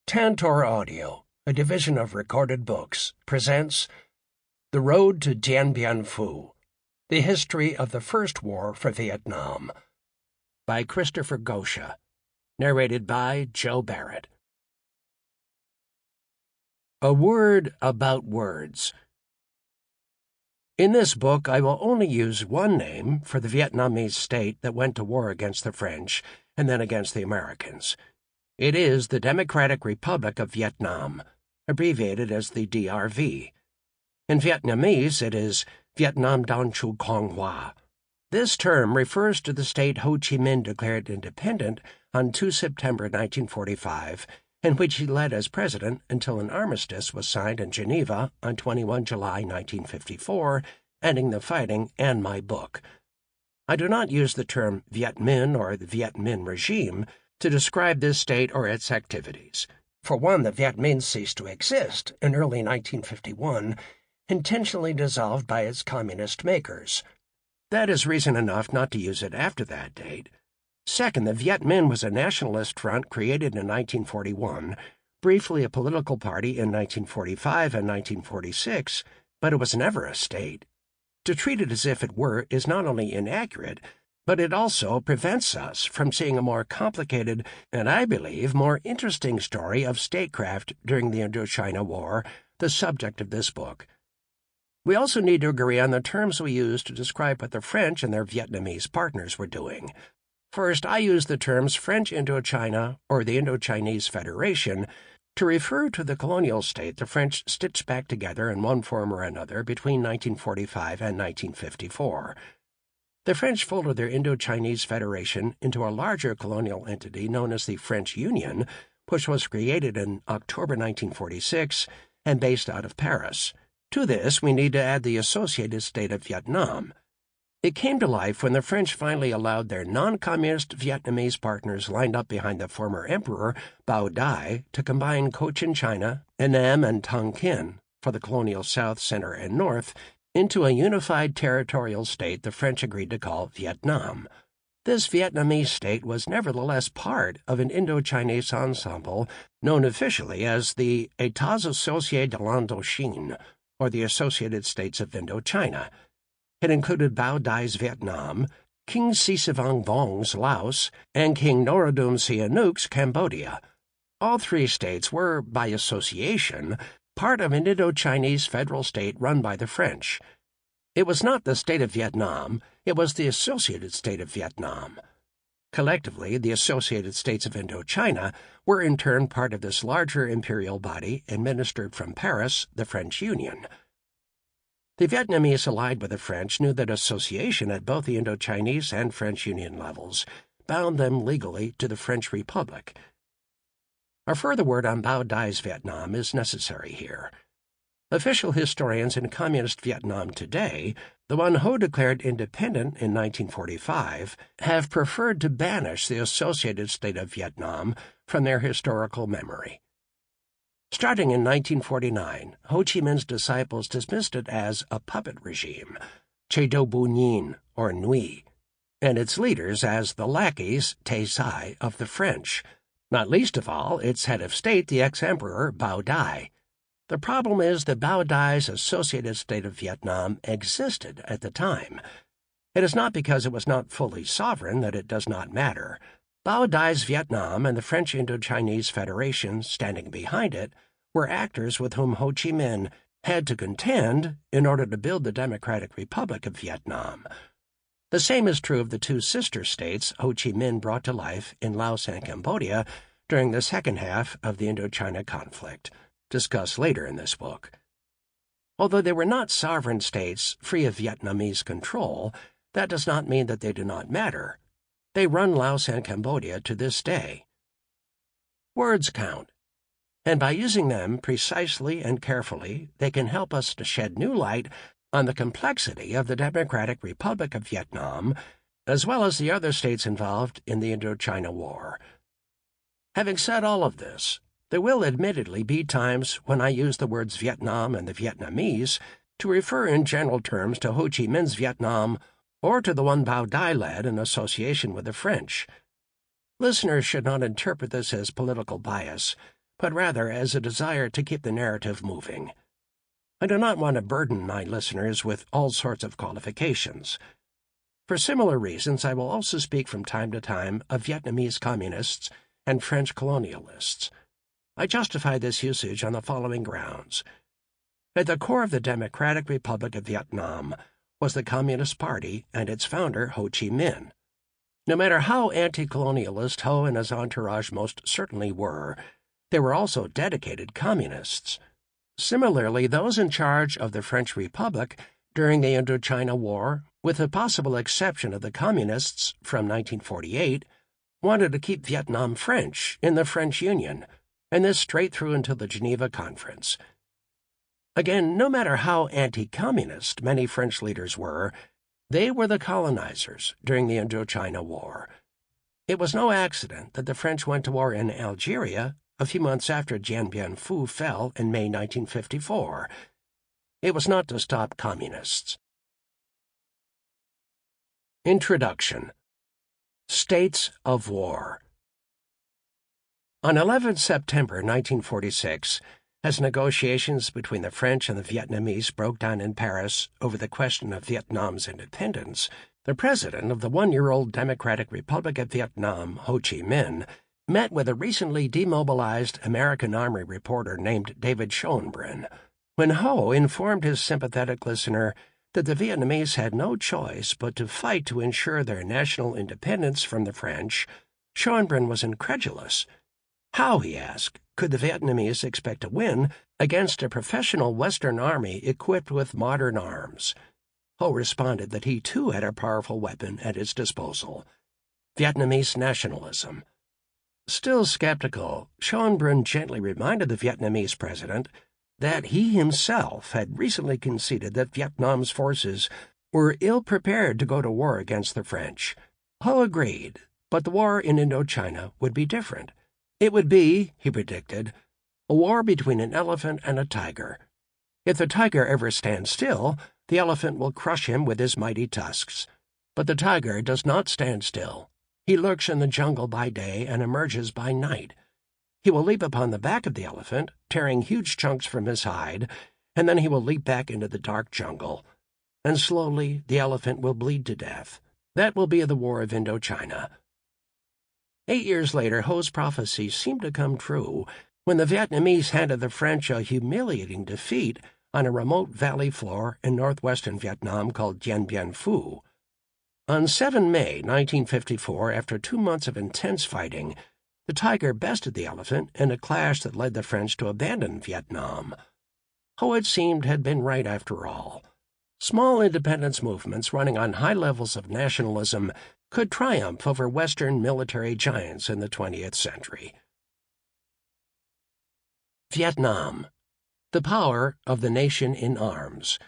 Tantor Audio, a division of Recorded Books, presents The Road to Dien Bien Phu, The History of the First War for Vietnam, by Christopher Goscha, narrated by Joe Barrett. A word about words. In this book, I will only use one name for the Vietnamese state that went to war against the French and then against the Americans. It is the Democratic Republic of Vietnam, abbreviated as the DRV. In Vietnamese, it is Việt Nam Don Chu Quang Hoa. This term refers to the state Ho Chi Minh declared independent on 2 September 1945, in which he led as president until an armistice was signed in Geneva on 21 July 1954, ending the fighting and my book. I do not use the term Viet Minh or the Viet Minh regime to describe this state or its activities. For one, the Viet Minh ceased to exist in early 1951, intentionally dissolved by its communist makers. That is reason enough not to use it after that date. Second, the Viet Minh was a nationalist front created in 1941, briefly a political party in 1945 and 1946, but it was never a state. To treat it as if it were is not only inaccurate, but it also prevents us from seeing a more complicated and, I believe, more interesting story of statecraft during the Indochina War, the subject of this book. We also need to agree on the terms we use to describe what the French and their Vietnamese partners were doing. First, I use the terms French Indochina or the Indochinese Federation to refer to the colonial state the French stitched back together in one form or another between 1945 and 1954. The French folded their Indochinese Federation into a larger colonial entity known as the French Union, which was created in October 1946 and based out of Paris. To this, we need to add the associated state of Vietnam. It came to life when the French finally allowed their non-communist Vietnamese partners lined up behind the former emperor, Bao Dai, to combine Cochin China, Annam, and Tonkin for the colonial South, Center, and North into a unified territorial state the French agreed to call Vietnam. This Vietnamese state was nevertheless part of an Indo-Chinese ensemble known officially as the États Associés de l'Indochine, or the Associated States of Indochina. It included Bao Dai's Vietnam, King Sisavong Vong's Laos, and King Norodom Sihanouk's Cambodia. All three states were, by association, part of an Indo-Chinese federal state run by the French. It was not the state of Vietnam, it was the Associated State of Vietnam. Collectively, the Associated States of Indochina were in turn part of this larger imperial body administered from Paris, the French Union. The Vietnamese allied with the French knew that association at both the Indochinese and French Union levels bound them legally to the French Republic. A further word on Bao Dai's Vietnam is necessary here. Official historians in communist Vietnam today, the one Ho declared independent in 1945, have preferred to banish the Associated State of Vietnam from their historical memory. Starting in 1949, Ho Chi Minh's disciples dismissed it as a puppet regime, Che Do Bu Nhin, or Nui, and its leaders as the lackeys, Tay Sai, of the French, not least of all its head of state, the ex-emperor Bao Dai. The problem is that Bao Dai's Associated State of Vietnam existed at the time. It is not because it was not fully sovereign that it does not matter. Bao Dai's Vietnam and the French Indochinese Federation standing behind it were actors with whom Ho Chi Minh had to contend in order to build the Democratic Republic of Vietnam. The same is true of the two sister states Ho Chi Minh brought to life in Laos and Cambodia during the second half of the Indochina conflict, discussed later in this book. Although they were not sovereign states free of Vietnamese control, that does not mean that they do not matter. They run Laos and Cambodia to this day. Words count, and by using them precisely and carefully, they can help us to shed new light on the complexity of the Democratic Republic of Vietnam, as well as the other states involved in the Indochina War. Having said all of this, there will admittedly be times when I use the words Vietnam and the Vietnamese to refer in general terms to Ho Chi Minh's Vietnam or to the one Bao Dai led in association with the French. Listeners should not interpret this as political bias, but rather as a desire to keep the narrative moving. I do not want to burden my listeners with all sorts of qualifications. For similar reasons, I will also speak from time to time of Vietnamese communists and French colonialists. I justify this usage on the following grounds. At the core of the Democratic Republic of Vietnam was the Communist Party and its founder, Ho Chi Minh. No matter how anti-colonialist Ho and his entourage most certainly were, they were also dedicated communists. Similarly, those in charge of the French Republic during the Indochina War, with the possible exception of the Communists from 1948, wanted to keep Vietnam French in the French Union, and this straight through until the Geneva Conference. Again, no matter how anti-communist many French leaders were, they were the colonizers during the Indochina War. It was no accident that the French went to war in Algeria a few months after Dien Bien Phu fell in May 1954. It was not to stop communists. Introduction. States of War. On 11 September 1946, as negotiations between the French and the Vietnamese broke down in Paris over the question of Vietnam's independence, the president of the one-year-old Democratic Republic of Vietnam, Ho Chi Minh, met with a recently demobilized American Army reporter named David Schoenbrunn. When Ho informed his sympathetic listener that the Vietnamese had no choice but to fight to ensure their national independence from the French, Schoenbrunn was incredulous. How, he asked, could the Vietnamese expect to win against a professional Western army equipped with modern arms? Ho responded that he too had a powerful weapon at his disposal: Vietnamese nationalism. Still skeptical, Schoenbrunn gently reminded the Vietnamese president that he himself had recently conceded that Vietnam's forces were ill-prepared to go to war against the French. Ho agreed, but the war in Indochina would be different. It would be, he predicted, a war between an elephant and a tiger. If the tiger ever stands still, the elephant will crush him with his mighty tusks. But the tiger does not stand still. He lurks in the jungle by day and emerges by night. He will leap upon the back of the elephant, tearing huge chunks from his hide, and then he will leap back into the dark jungle. And slowly the elephant will bleed to death. That will be the War of Indochina. 8 years later, Ho's prophecy seemed to come true when the Vietnamese handed the French a humiliating defeat on a remote valley floor in northwestern Vietnam called Dien Bien Phu. On 7 May 1954, after 2 months of intense fighting, the tiger bested the elephant in a clash that led the French to abandon Vietnam. Ho, it seemed, had been right after all. Small independence movements running on high levels of nationalism could triumph over Western military giants in the 20th century. Vietnam. The power of the nation in arms.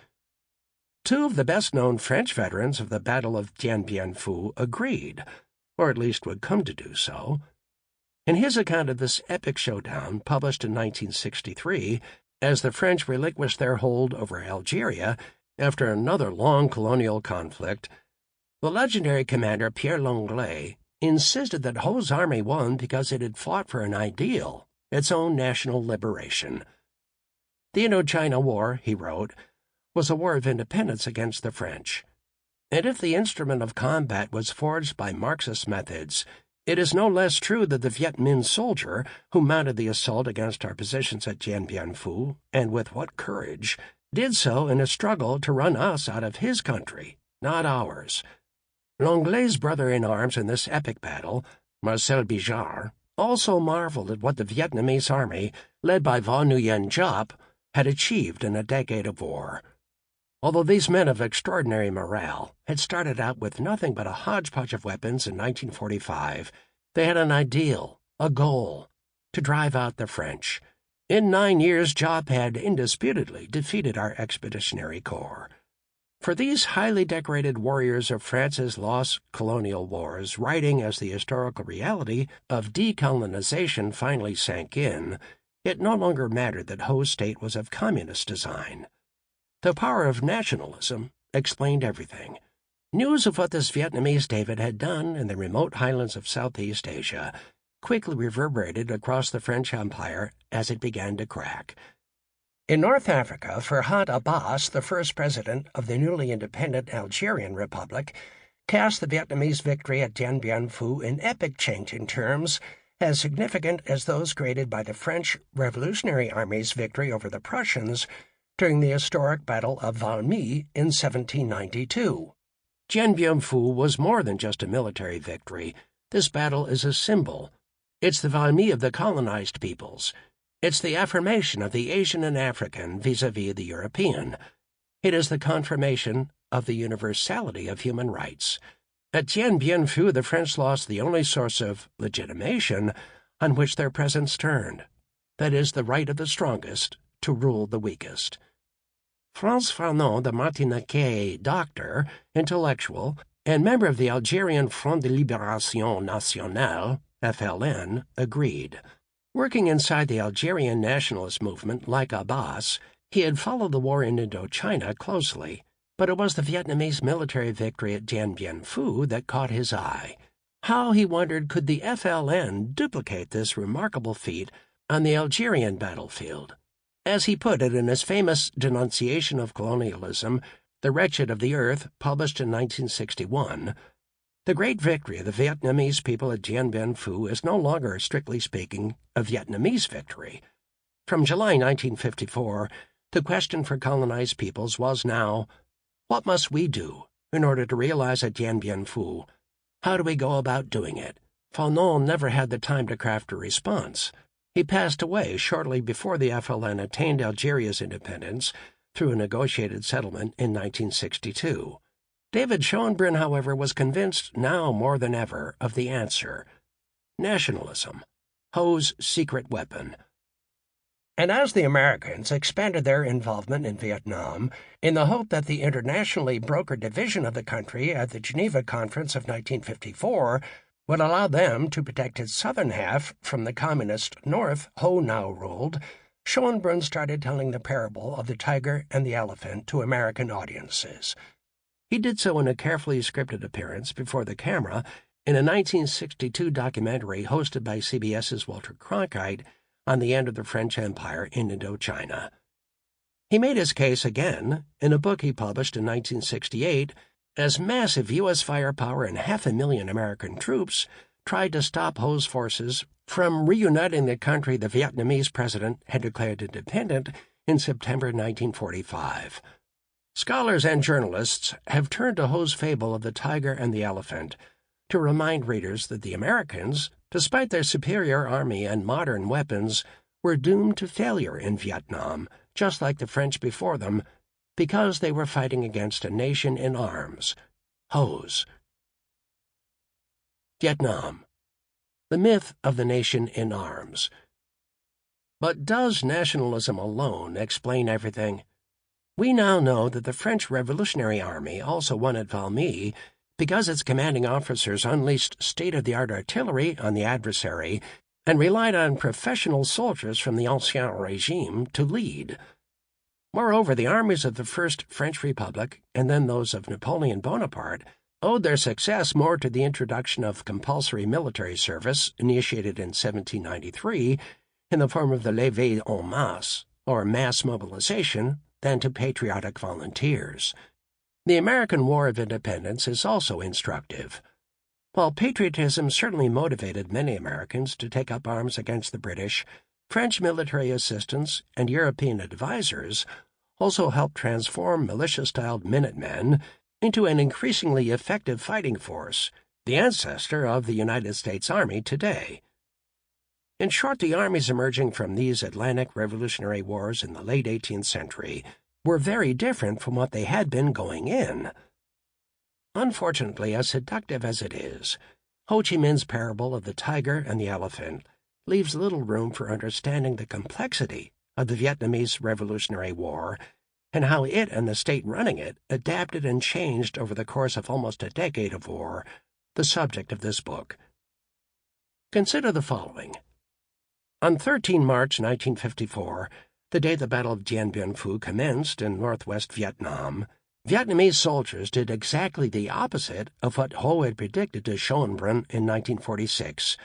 Two of the best-known French veterans of the Battle of Dien Bien Phu agreed, or at least would come to do so. In his account of this epic showdown, published in 1963, as the French relinquished their hold over Algeria after another long colonial conflict, the legendary commander Pierre Longley insisted that Ho's army won because it had fought for an ideal, its own national liberation. The Indochina War, he wrote, was a war of independence against the French. And if the instrument of combat was forged by Marxist methods, it is no less true that the Viet Minh soldier who mounted the assault against our positions at Dien Bien Phu, and with what courage, did so in a struggle to run us out of his country, not ours. Longley's brother-in-arms in this epic battle, Marcel Bijard, also marveled at what the Vietnamese army, led by Vo Nguyen Giap, had achieved in a decade of war. Although these men of extraordinary morale had started out with nothing but a hodgepodge of weapons in 1945, they had an ideal, a goal, to drive out the French. In 9 years, Giap had indisputably defeated our expeditionary corps. For these highly decorated warriors of France's lost colonial wars, writing as the historical reality of decolonization finally sank in, it no longer mattered that Ho's state was of communist design. The power of nationalism explained everything. News of what this Vietnamese David had done in the remote highlands of Southeast Asia quickly reverberated across the French Empire as it began to crack. In North Africa, Farhat Abbas, the first president of the newly independent Algerian Republic, cast the Vietnamese victory at Dien Bien Phu in epic-changing terms, as significant as those created by the French Revolutionary Army's victory over the Prussians during the historic Battle of Valmy in 1792. Dien Bien Phu was more than just a military victory. This battle is a symbol. It's the Valmy of the colonized peoples. It's the affirmation of the Asian and African vis-à-vis the European. It is the confirmation of the universality of human rights. At Dien Bien Phu, the French lost the only source of legitimation on which their presence turned. That is, the right of the strongest to rule the weakest. Frantz Fanon, the Martiniquais doctor, intellectual, and member of the Algerian Front de Libération Nationale, FLN, agreed. Working inside the Algerian nationalist movement like Abbas, he had followed the war in Indochina closely, but it was the Vietnamese military victory at Dien Bien Phu that caught his eye. How, he wondered, could the FLN duplicate this remarkable feat on the Algerian battlefield? As he put it in his famous denunciation of colonialism, The Wretched of the Earth, published in 1961, the great victory of the Vietnamese people at Dien Bien Phu is no longer, strictly speaking, a Vietnamese victory. From July 1954, the question for colonized peoples was now, what must we do in order to realize at Dien Bien Phu? How do we go about doing it? Fanon never had the time to craft a response. He passed away shortly before the FLN attained Algeria's independence through a negotiated settlement in 1962. David Schonbrun, however, was convinced now more than ever of the answer: nationalism, Ho's secret weapon. And as the Americans expanded their involvement in Vietnam, in the hope that the internationally brokered division of the country at the Geneva Conference of 1954 would allow them to protect its southern half from the communist North Ho now ruled, Schonbrun started telling the parable of the tiger and the elephant to American audiences. He did so in a carefully scripted appearance before the camera in a 1962 documentary hosted by CBS's Walter Cronkite on the end of the French Empire in Indochina. He made his case again in a book he published in 1968 as massive U.S. firepower and 500,000 American troops tried to stop Ho's forces from reuniting the country the Vietnamese president had declared independent in September 1945. Scholars and journalists have turned to Ho's fable of the tiger and the elephant to remind readers that the Americans, despite their superior army and modern weapons, were doomed to failure in Vietnam, just like the French before them, because they were fighting against a nation in arms, Ho's. Vietnam, the myth of the nation in arms. But does nationalism alone explain everything? We now know that the French Revolutionary Army also won at Valmy because its commanding officers unleashed state-of-the-art artillery on the adversary and relied on professional soldiers from the Ancien Regime to lead. Moreover, the armies of the First French Republic, and then those of Napoleon Bonaparte, owed their success more to the introduction of compulsory military service, initiated in 1793, in the form of the levée en masse, or mass mobilization, than to patriotic volunteers. The American War of Independence is also instructive. While patriotism certainly motivated many Americans to take up arms against the British, French military assistants and European advisers also helped transform militia-styled Minutemen into an increasingly effective fighting force, the ancestor of the United States Army today. In short, the armies emerging from these Atlantic Revolutionary Wars in the late 18th century were very different from what they had been going in. Unfortunately, as seductive as it is, Ho Chi Minh's parable of the tiger and the elephant leaves little room for understanding the complexity of the Vietnamese Revolutionary War and how it and the state running it adapted and changed over the course of almost a decade of war, the subject of this book. Consider the following. On 13 March 1954, the day the Battle of Dien Bien Phu commenced in northwest Vietnam, Vietnamese soldiers did exactly the opposite of what Ho had predicted to Schonbrun in 1946.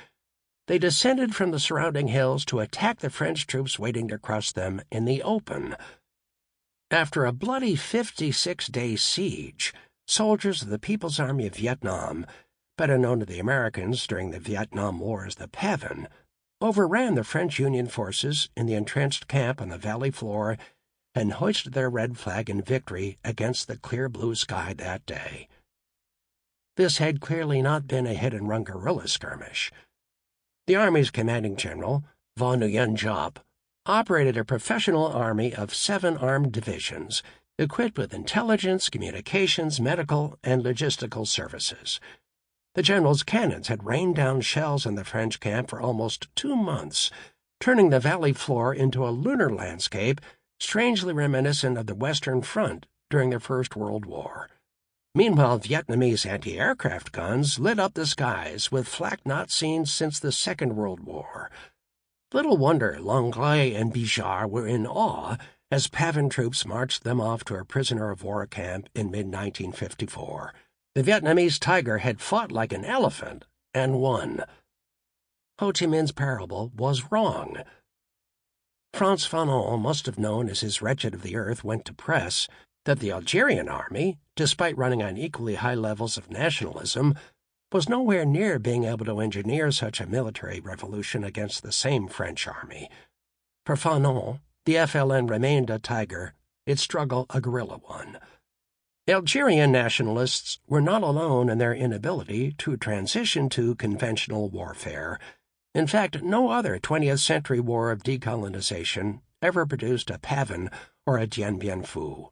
they descended from the surrounding hills to attack the French troops waiting to crush them in the open. After a bloody 56-day siege, soldiers of the People's Army of Vietnam, better known to the Americans during the Vietnam War as the PAVN, overran the French Union forces in the entrenched camp on the valley floor and hoisted their red flag in victory against the clear blue sky that day. This had clearly not been a hit-and-run guerrilla skirmish. The Army's commanding general, Von Nguyen Giap, operated a professional army of 7 armed divisions, equipped with intelligence, communications, medical, and logistical services. The general's cannons had rained down shells on the French camp for almost 2 months, turning the valley floor into a lunar landscape strangely reminiscent of the Western Front during the First World War. Meanwhile, Vietnamese anti-aircraft guns lit up the skies with flak not seen since the Second World War. Little wonder Langlais and Bijard were in awe as PAVN troops marched them off to a prisoner-of-war camp in mid-1954. The Vietnamese tiger had fought like an elephant and won. Ho Chi Minh's parable was wrong. Frantz Fanon must have known as his Wretched of the Earth went to press that the Algerian army, despite running on equally high levels of nationalism, was nowhere near being able to engineer such a military revolution against the same French army. For Fanon, the FLN remained a tiger, its struggle a guerrilla one. Algerian nationalists were not alone in their inability to transition to conventional warfare. In fact, no other 20th century war of decolonization ever produced a PAVN or a Dien Bien Phu.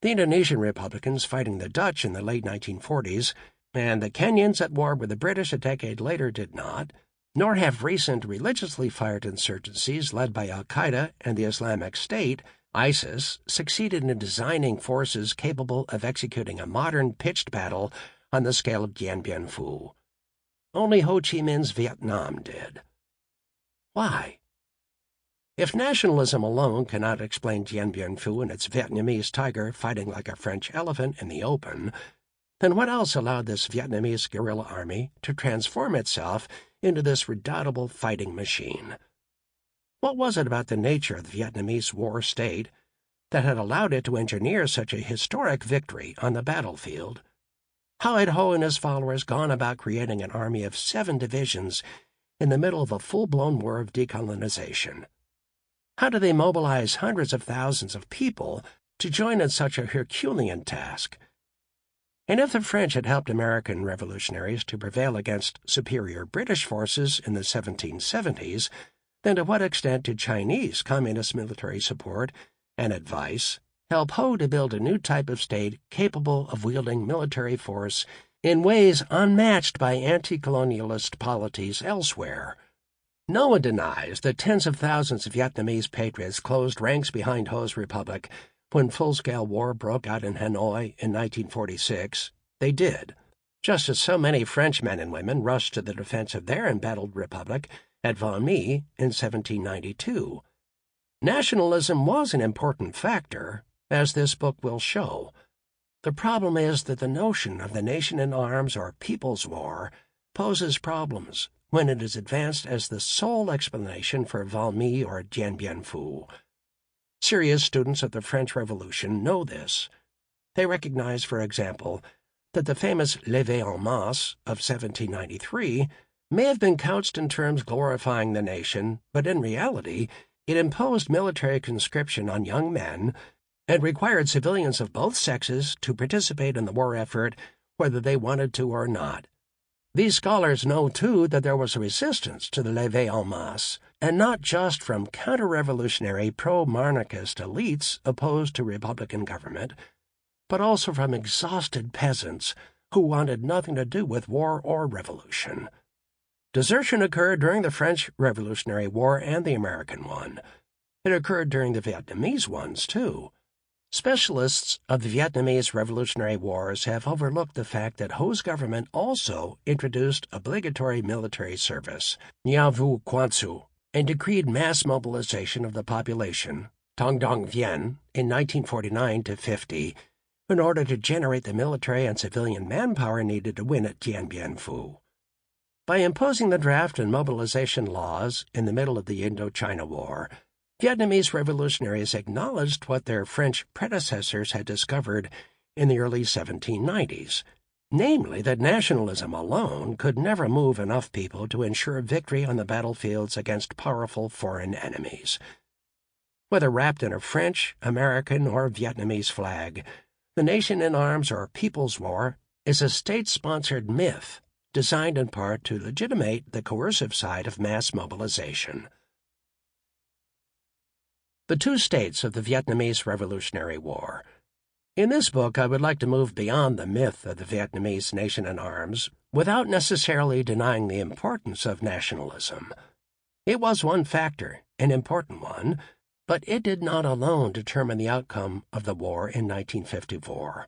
The Indonesian Republicans fighting the Dutch in the late 1940s and the Kenyans at war with the British a decade later did not, nor have recent religiously fired insurgencies led by al-Qaeda and the Islamic State, ISIS, succeeded in designing forces capable of executing a modern pitched battle on the scale of Dien Bien Phu. Only Ho Chi Minh's Vietnam did. Why? If nationalism alone cannot explain Dien Bien Phu and its Vietnamese tiger fighting like a French elephant in the open, then what else allowed this Vietnamese guerrilla army to transform itself into this redoubtable fighting machine? What was it about the nature of the Vietnamese war state that had allowed it to engineer such a historic victory on the battlefield? How had Ho and his followers gone about creating an army of 7 divisions in the middle of a full-blown war of decolonization? How did they mobilize hundreds of thousands of people to join in such a Herculean task? And if the French had helped American revolutionaries to prevail against superior British forces in the 1770s, then to what extent did Chinese communist military support and advice help Ho to build a new type of state capable of wielding military force in ways unmatched by anti-colonialist polities elsewhere? No one denies that tens of thousands of Vietnamese patriots closed ranks behind Ho's republic when full-scale war broke out in Hanoi in 1946. They did, just as so many French men and women rushed to the defense of their embattled republic at Valmy in 1792. Nationalism was an important factor, as this book will show. The problem is that the notion of the nation in arms or people's war poses problems when it is advanced as the sole explanation for Valmy or Dien Bien Phu. Serious students of the French Revolution know this. They recognize, for example, that the famous Levée en masse of 1793 may have been couched in terms glorifying the nation, but in reality it imposed military conscription on young men and required civilians of both sexes to participate in the war effort whether they wanted to or not. These scholars know, too, that there was a resistance to the Levée en masse, and not just from counter-revolutionary pro-monarchist elites opposed to Republican government, but also from exhausted peasants who wanted nothing to do with war or revolution. Desertion occurred during the French Revolutionary War and the American one. It occurred during the Vietnamese ones, too. Specialists of the Vietnamese Revolutionary Wars have overlooked the fact that Ho's government also introduced obligatory military service, Nha Vu Quan Su, and decreed mass mobilization of the population, Tong Dong Vien, in 1949-50, in order to generate the military and civilian manpower needed to win at Dien Bien Phu. By imposing the draft and mobilization laws in the middle of the Indochina War, Vietnamese revolutionaries acknowledged what their French predecessors had discovered in the early 1790s, namely that nationalism alone could never move enough people to ensure victory on the battlefields against powerful foreign enemies. Whether wrapped in a French, American, or Vietnamese flag, the Nation in Arms or People's War is a state-sponsored myth designed in part to legitimate the coercive side of mass mobilization. The two states of the Vietnamese Revolutionary War. In this book, I would like to move beyond the myth of the Vietnamese nation in arms without necessarily denying the importance of nationalism. It was one factor, an important one, but it did not alone determine the outcome of the war in 1954.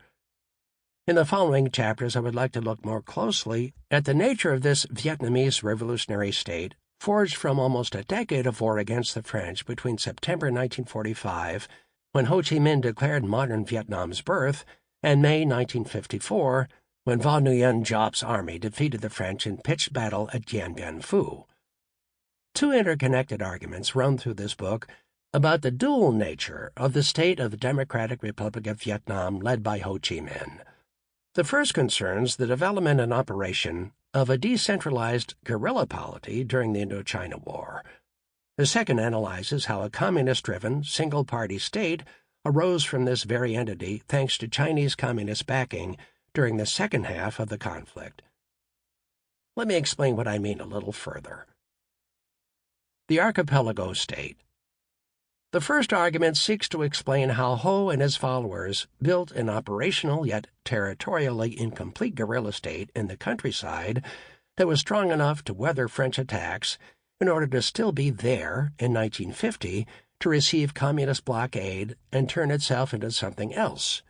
In the following chapters, I would like to look more closely at the nature of this Vietnamese revolutionary state, forged from almost a decade of war against the French between September 1945, when Ho Chi Minh declared modern Vietnam's birth, and May 1954, when Vo Nguyen Giap's army defeated the French in pitched battle at Dien Bien Phu. Two interconnected arguments run through this book about the dual nature of the state of the Democratic Republic of Vietnam led by Ho Chi Minh. The first concerns the development and operation of a decentralized guerrilla polity during the Indochina War. The second analyzes how a communist-driven, single-party state arose from this very entity thanks to Chinese communist backing during the second half of the conflict. Let me explain what I mean a little further. The archipelago state. The first argument seeks to explain how Ho and his followers built an operational yet territorially incomplete guerrilla state in the countryside that was strong enough to weather French attacks in order to still be there in 1950 to receive communist blockade and turn itself into something else.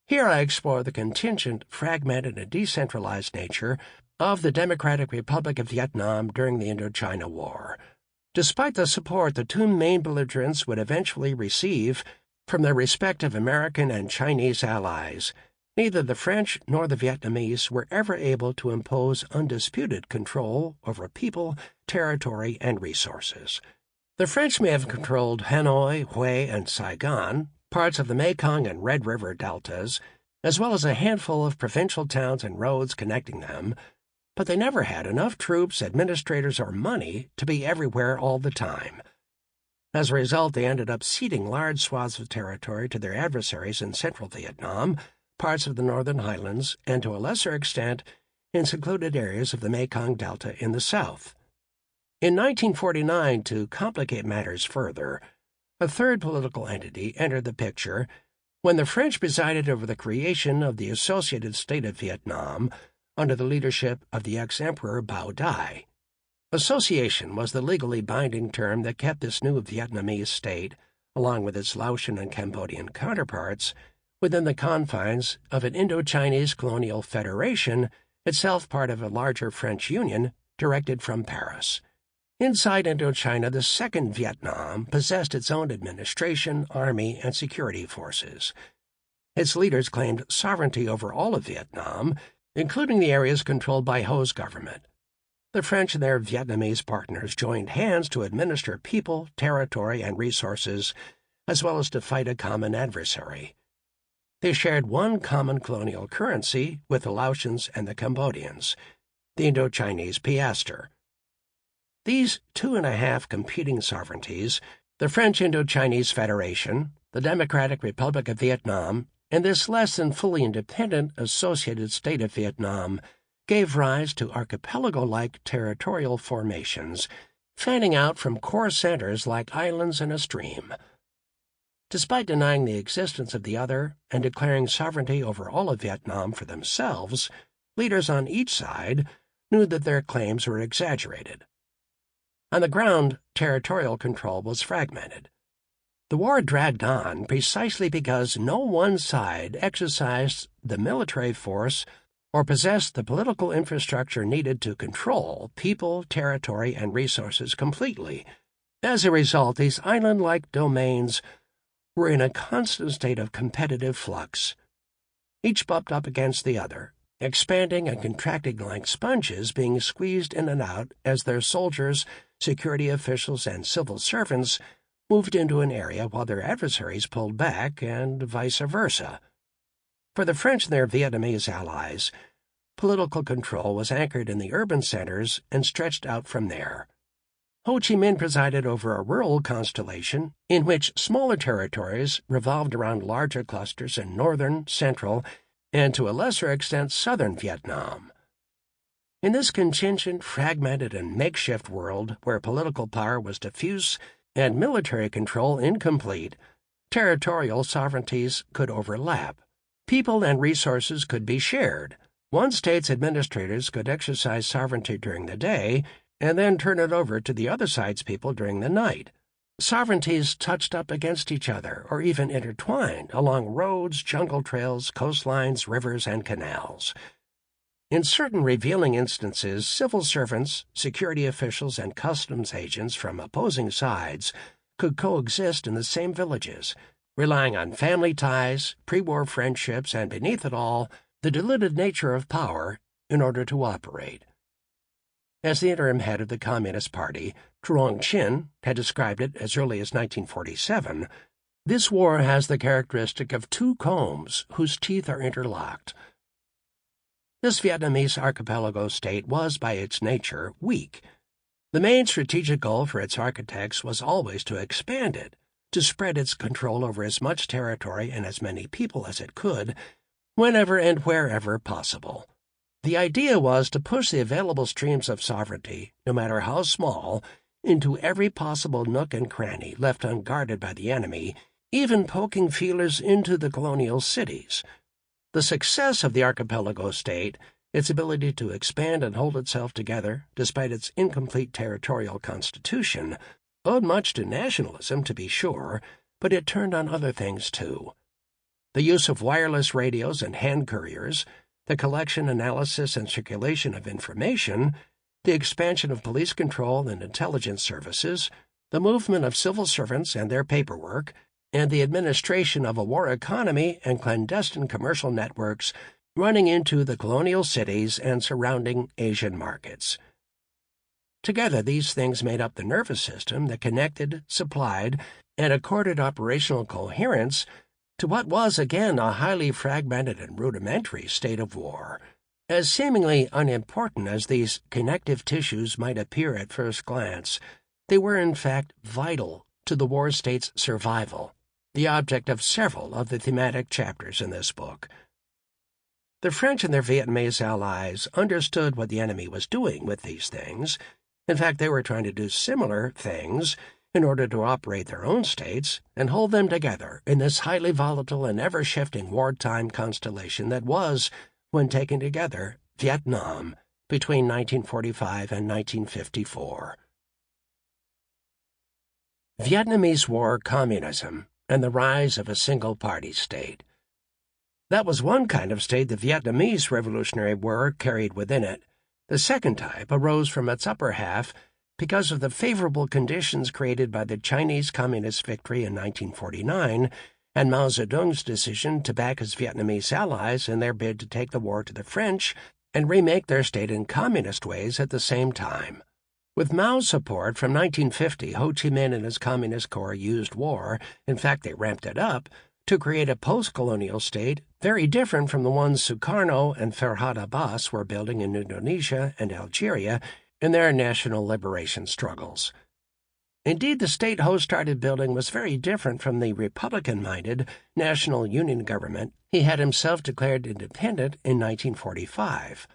Here I explore the contingent, fragmented, and decentralized nature of the Democratic Republic of Vietnam during the Indochina War. Despite the support the two main belligerents would eventually receive from their respective American and Chinese allies, neither the French nor the Vietnamese were ever able to impose undisputed control over people, territory, and resources. The French may have controlled Hanoi, Hue, and Saigon, parts of the Mekong and Red River deltas, as well as a handful of provincial towns and roads connecting them, but they never had enough troops, administrators, or money to be everywhere all the time. As a result, they ended up ceding large swaths of territory to their adversaries in central Vietnam, parts of the northern highlands, and to a lesser extent in secluded areas of the Mekong Delta in the south. In 1949, to complicate matters further, a third political entity entered the picture when the French presided over the creation of the Associated State of Vietnam under the leadership of the ex-emperor Bao Dai. Association was the legally binding term that kept this new Vietnamese state, along with its Laotian and Cambodian counterparts, within the confines of an Indo-Chinese colonial federation, itself part of a larger French Union directed from Paris. Inside Indochina, the Second Vietnam possessed its own administration, army, and security forces. Its leaders claimed sovereignty over all of Vietnam, including the areas controlled by Ho's government. The French and their Vietnamese partners joined hands to administer people, territory, and resources, as well as to fight a common adversary. They shared one common colonial currency with the Laotians and the Cambodians, the Indo-Chinese piastre. These 2.5 competing sovereignties, the French Indo-Chinese Federation, the Democratic Republic of Vietnam, and this less than fully independent Associated State of Vietnam, gave rise to archipelago-like territorial formations, fanning out from core centers like islands in a stream. Despite denying the existence of the other and declaring sovereignty over all of Vietnam for themselves, leaders on each side knew that their claims were exaggerated. On the ground, territorial control was fragmented. The war dragged on precisely because no one side exercised the military force or possessed the political infrastructure needed to control people, territory, and resources completely. As a result, these island-like domains were in a constant state of competitive flux. Each bumped up against the other, expanding and contracting like sponges, being squeezed in and out as their soldiers, security officials, and civil servants moved into an area while their adversaries pulled back, and vice versa. For the French and their Vietnamese allies, political control was anchored in the urban centers and stretched out from there. Ho Chi Minh presided over a rural constellation in which smaller territories revolved around larger clusters in northern, central, and to a lesser extent southern Vietnam. In this contingent, fragmented, and makeshift world where political power was diffuse and military control incomplete, territorial sovereignties could overlap. People and resources could be shared. One state's administrators could exercise sovereignty during the day and then turn it over to the other side's people during the night. Sovereignties touched up against each other or even intertwined along roads, jungle trails, coastlines, rivers, and canals. In certain revealing instances, civil servants, security officials, and customs agents from opposing sides could coexist in the same villages, relying on family ties, pre-war friendships, and beneath it all, the diluted nature of power in order to operate. As the interim head of the Communist Party, Truong Chin had described it as early as 1947, this war has the characteristic of two combs whose teeth are interlocked. This Vietnamese archipelago state was, by its nature, weak. The main strategic goal for its architects was always to expand it, to spread its control over as much territory and as many people as it could, whenever and wherever possible. The idea was to push the available streams of sovereignty, no matter how small, into every possible nook and cranny left unguarded by the enemy, even poking feelers into the colonial cities. The success of the archipelago state, its ability to expand and hold itself together despite its incomplete territorial constitution, owed much to nationalism, to be sure, but it turned on other things too. The use of wireless radios and hand couriers, the collection, analysis, and circulation of information, the expansion of police control and intelligence services, the movement of civil servants and their paperwork, and the administration of a war economy and clandestine commercial networks running into the colonial cities and surrounding Asian markets. Together, these things made up the nervous system that connected, supplied, and accorded operational coherence to what was again a highly fragmented and rudimentary state of war. As seemingly unimportant as these connective tissues might appear at first glance, they were in fact vital to the war state's survival, the object of several of the thematic chapters in this book. The French and their Vietnamese allies understood what the enemy was doing with these things. In fact, they were trying to do similar things in order to operate their own states and hold them together in this highly volatile and ever-shifting wartime constellation that was, when taken together, Vietnam between 1945 and 1954. Vietnamese War Communism and the Rise of a Single-Party State. That was one kind of state the Vietnamese Revolutionary War carried within it. The second type arose from its upper half because of the favorable conditions created by the Chinese Communist victory in 1949 and Mao Zedong's decision to back his Vietnamese allies in their bid to take the war to the French and remake their state in communist ways at the same time. With Mao's support from 1950, Ho Chi Minh and his Communist Corps used war, in fact they ramped it up, to create a post-colonial state very different from the ones Sukarno and Farhad Abbas were building in Indonesia and Algeria in their national liberation struggles. Indeed, the state Ho started building was very different from the Republican-minded National Union government he had himself declared independent in 1945.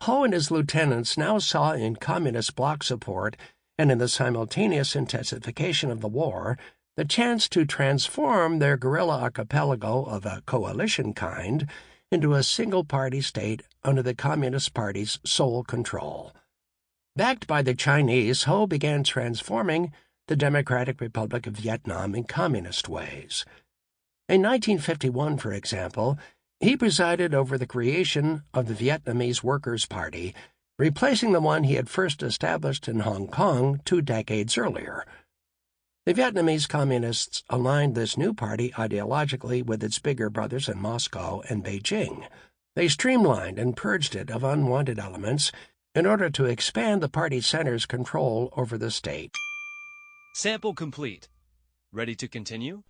Ho and his lieutenants now saw in communist bloc support and in the simultaneous intensification of the war the chance to transform their guerrilla archipelago of a coalition kind into a single-party state under the Communist Party's sole control. Backed by the Chinese, Ho began transforming the Democratic Republic of Vietnam in communist ways. In 1951, for example, he presided over the creation of the Vietnamese Workers' Party, replacing the one he had first established in Hong Kong 2 decades earlier. The Vietnamese Communists aligned this new party ideologically with its bigger brothers in Moscow and Beijing. They streamlined and purged it of unwanted elements in order to expand the party center's control over the state. Sample complete. Ready to continue?